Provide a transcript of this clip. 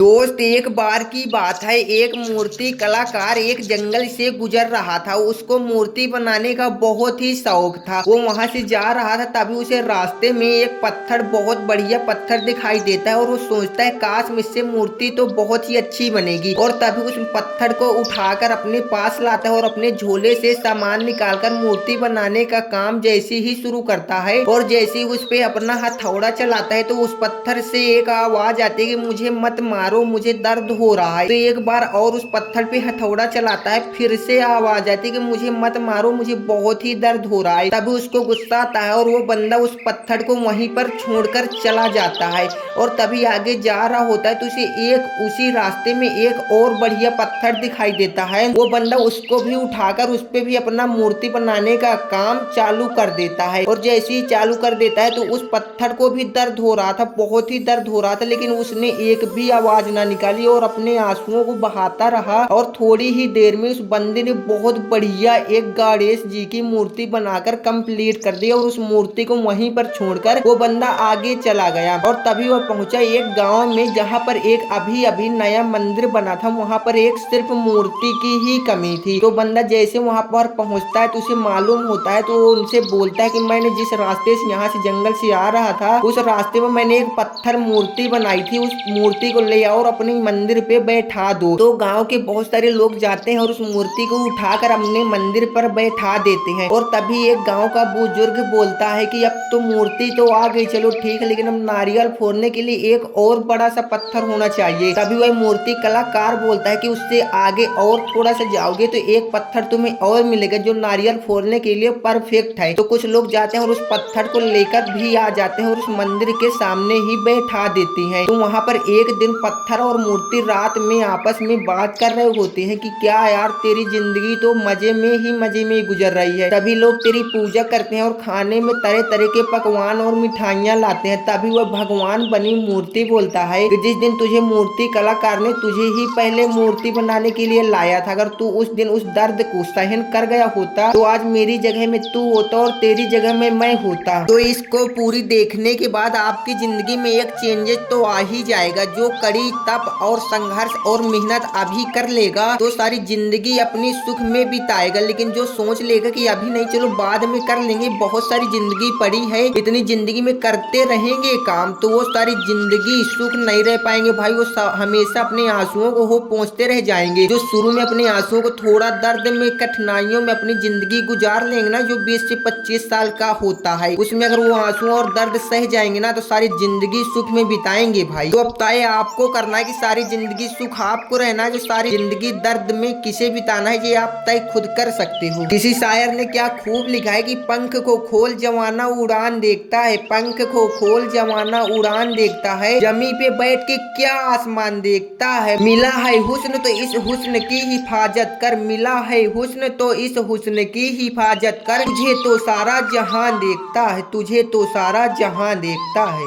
दोस्त, एक बार की बात है। एक मूर्ति कलाकार एक जंगल से गुजर रहा था। उसको मूर्ति बनाने का बहुत ही शौक था। वो वहां से जा रहा था, तभी उसे रास्ते में एक पत्थर, बहुत बढ़िया पत्थर दिखाई देता है और वो सोचता है काश मुझसे मूर्ति तो बहुत ही अच्छी बनेगी। और तभी उस पत्थर को उठाकर अपने पास लाता है और अपने झोले से सामान निकालकर मूर्ति बनाने का काम जैसे ही शुरू करता है। और जैसे ही उस पे अपना हथौड़ा चलाता है तो उस पत्थर से एक आवाज आती है कि मुझे मत मारो, मुझे दर्द हो रहा है। तो एक बार और उस पत्थर पे हथौड़ा चलाता है, फिर से आवाज आती है कि मुझे मत मारो, मुझे बहुत ही दर्द हो रहा है। तभी उसको गुस्सा आता है और वो बंदा उस पत्थर को वहीं पर छोड़कर चला जाता है। और तभी आगे जा रहा होता है तो उसे एक उसी रास्ते में एक और बढ़िया पत्थर दिखाई देता है। वो बंदा उसको भी उठाकर उस पे भी अपना मूर्ति बनाने का काम चालू कर देता है। और जैसे ही चालू कर देता है तो उस पत्थर को भी दर्द हो रहा था, बहुत ही दर्द हो रहा था, लेकिन उसने एक भी आवाज ना निकाली और अपने आंसुओं को बहाता रहा। और थोड़ी ही देर में उस बंदे ने बहुत बढ़िया एक गणेश जी की मूर्ति बनाकर कंप्लीट कर दी और उस मूर्ति को वहीं पर छोड़कर वो बंदा आगे चला गया। और तभी वह पहुंचा एक गांव में, जहां पर एक अभी अभी नया मंदिर बना था। वहां पर एक सिर्फ मूर्ति की ही कमी थी। तो बंदा जैसे वहां पर पहुंचता है तो उसे मालूम होता है, तो वो उनसे बोलता है कि मैंने जिस रास्ते से यहाँ से जंगल से आ रहा था, उस रास्ते में मैंने एक पत्थर मूर्ति बनाई थी, उस मूर्ति को ले और अपने मंदिर पे बैठा दो। तो गांव के बहुत सारे लोग जाते हैं और उस मूर्ति को उठाकर अपने मंदिर पर बैठा देते हैं। और तभी एक गांव का बुजुर्ग बोलता है कि अब तो मूर्ति तो आ गई, चलो ठीक है, लेकिन अब नारियल फोड़ने के लिए एक और बड़ा सा पत्थर होना चाहिए। तभी वह मूर्ति कलाकार बोलता है कि उससे आगे और थोड़ा सा जाओगे तो एक पत्थर तुम्हें और मिलेगा जो नारियल फोड़ने के लिए परफेक्ट है। तो कुछ लोग जाते हैं और उस पत्थर को लेकर भी आ जाते हैं और उस मंदिर के सामने ही बैठा देते हैं। तो वहां पर एक दिन पत्थर और मूर्ति रात में आपस में बात कर रहे होते हैं कि क्या यार, तेरी जिंदगी तो मजे में गुजर रही है। तभी लोग तेरी पूजा करते हैं और खाने में तरह तरह के पकवान और मिठाइयाँ लाते हैं। तभी वह भगवान बनी मूर्ति बोलता है कि जिस दिन तुझे मूर्ति कलाकार ने तुझे ही पहले मूर्ति बनाने के लिए लाया था, अगर तू उस दिन उस दर्द को सहन कर गया होता तो आज मेरी जगह में तू होता और तेरी जगह में मैं होता। तो इसको पूरी देखने के बाद आपकी जिंदगी में एक चेंजेस तो आ ही जाएगा। जो कड़ी तप और संघर्ष और मेहनत अभी कर लेगा तो सारी जिंदगी अपनी सुख में बिताएगा, लेकिन जो सोच लेगा कि अभी नहीं, चलो बाद में कर लेंगे, बहुत सारी जिंदगी पड़ी है, इतनी जिंदगी में करते रहेंगे काम, तो वो सारी जिंदगी सुख नहीं रह पाएंगे भाई। वो हमेशा अपने आंसुओं को हो पहुंचते रह जाएंगे। जो शुरू में अपने आंसुओं को थोड़ा दर्द में कठिनाइयों में अपनी जिंदगी गुजार लेंगे ना, जो 20 से 25 साल का होता है, उसमें अगर वो आंसुओं और दर्द सह जाएंगे ना तो सारी जिंदगी सुख में बिताएंगे भाई। तो अब तय आपको करना है कि सारी जिंदगी सुख आपको रहना है, जो सारी जिंदगी दर्द में किसे बिताना है ये आप तय खुद कर सकते हो। किसी शायर ने क्या खूब लिखा है कि पंख को खोल जवाना उड़ान देखता है, पंख को खोल जवाना उड़ान देखता है, जमी पे बैठ के क्या आसमान देखता है। मिला है हुस्न तो इस हुस्न की हिफाजत कर, मिला है हुस्न तो इस हुस्न की हिफाजत कर, तुझे तो सारा जहां देखता है, तुझे तो सारा जहां देखता है।